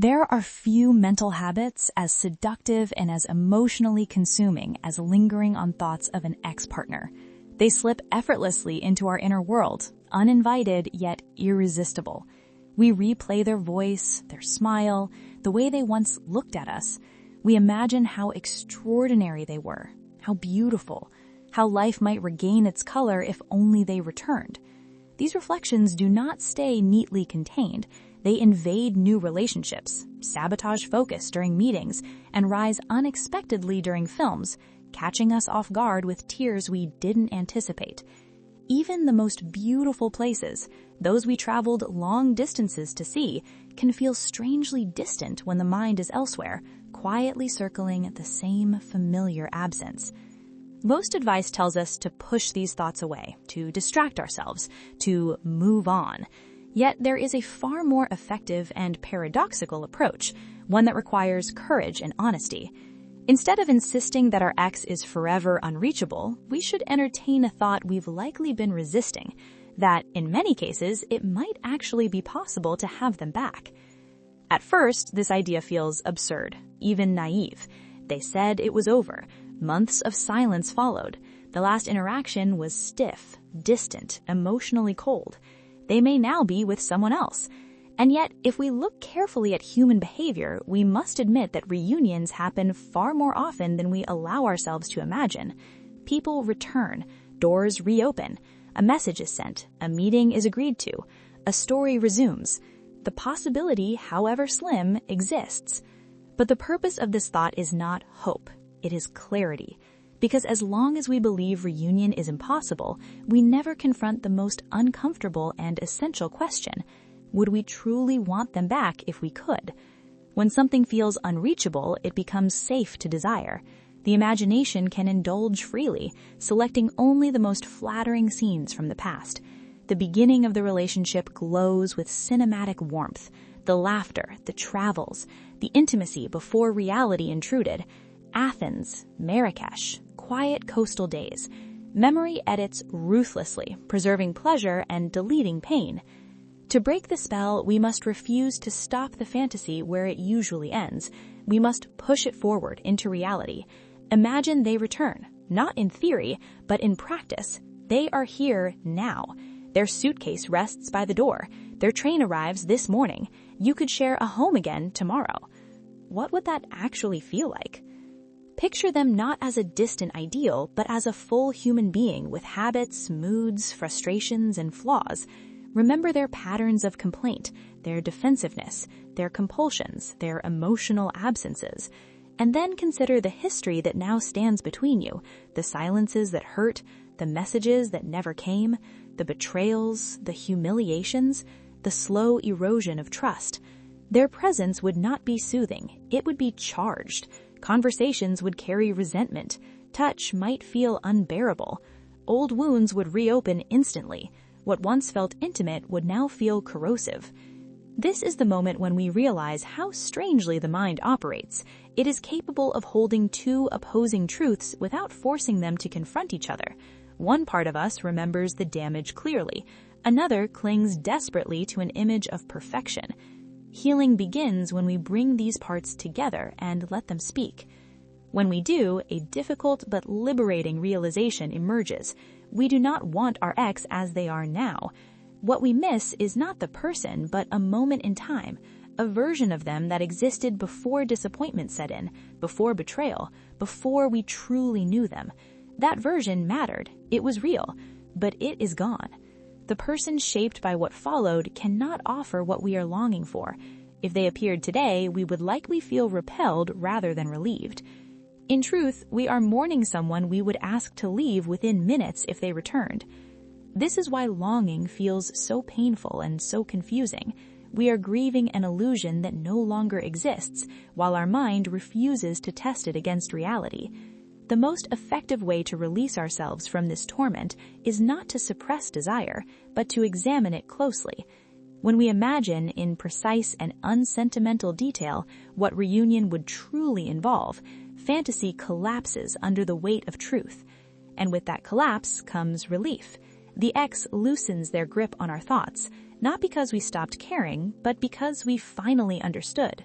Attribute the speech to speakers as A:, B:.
A: There are few mental habits as seductive and as emotionally consuming as lingering on thoughts of an ex-partner. They slip effortlessly into our inner world, uninvited yet irresistible. We replay their voice, their smile, the way they once looked at us. We imagine how extraordinary they were, how beautiful, how life might regain its color if only they returned. These reflections do not stay neatly contained. They invade new relationships, sabotage focus during meetings, and rise unexpectedly during films, catching us off guard with tears we didn't anticipate. Even the most beautiful places, those we traveled long distances to see, can feel strangely distant when the mind is elsewhere, quietly circling the same familiar absence. Most advice tells us to push these thoughts away, to distract ourselves, to move on. Yet there is a far more effective and paradoxical approach, one that requires courage and honesty. Instead of insisting that our ex is forever unreachable, we should entertain a thought we've likely been resisting, that in many cases it might actually be possible to have them back. At first, this idea feels absurd, even naive. They said it was over. Months of silence followed. The last interaction was stiff, distant, emotionally cold. They may now be with someone else. And yet, if we look carefully at human behavior, we must admit that reunions happen far more often than we allow ourselves to imagine. People return, doors reopen, a message is sent, a meeting is agreed to, a story resumes. The possibility, however slim, exists. But the purpose of this thought is not hope, it is clarity. Because as long as we believe reunion is impossible, we never confront the most uncomfortable and essential question: would we truly want them back if we could? When something feels unreachable, it becomes safe to desire. The imagination can indulge freely, selecting only the most flattering scenes from the past. The beginning of the relationship glows with cinematic warmth. The laughter, the travels, the intimacy before reality intruded. Athens, Marrakesh, quiet coastal days. Memory edits ruthlessly, preserving pleasure and deleting pain. To break the spell, we must refuse to stop the fantasy where it usually ends. We must push it forward into reality. Imagine they return, not in theory, but in practice. They are here now. Their suitcase rests by the door. Their train arrives this morning. You could share a home again tomorrow. What would that actually feel like? Picture them not as a distant ideal, but as a full human being with habits, moods, frustrations, and flaws. Remember their patterns of complaint, their defensiveness, their compulsions, their emotional absences. And then consider the history that now stands between you, the silences that hurt, the messages that never came, the betrayals, the humiliations, the slow erosion of trust. Their presence would not be soothing, it would be charged. Conversations would carry resentment. Touch might feel unbearable. Old wounds would reopen instantly. What once felt intimate would now feel corrosive. This is the moment when we realize how strangely the mind operates. It is capable of holding two opposing truths without forcing them to confront each other. One part of us remembers the damage clearly. Another clings desperately to an image of perfection. Healing begins when we bring these parts together and let them speak. When we do, a difficult but liberating realization emerges. We do not want our ex as they are now. What we miss is not the person, but a moment in time, a version of them that existed before disappointment set in, before betrayal, before we truly knew them. That version mattered, it was real, but it is gone. The person shaped by what followed cannot offer what we are longing for. If they appeared today, we would likely feel repelled rather than relieved. In truth, we are mourning someone we would ask to leave within minutes if they returned. This is why longing feels so painful and so confusing. We are grieving an illusion that no longer exists, while our mind refuses to test it against reality. The most effective way to release ourselves from this torment is not to suppress desire, but to examine it closely. When we imagine in precise and unsentimental detail what reunion would truly involve, fantasy collapses under the weight of truth. And with that collapse comes relief. The ex loosens their grip on our thoughts, Not because we stopped caring, but because we finally understood.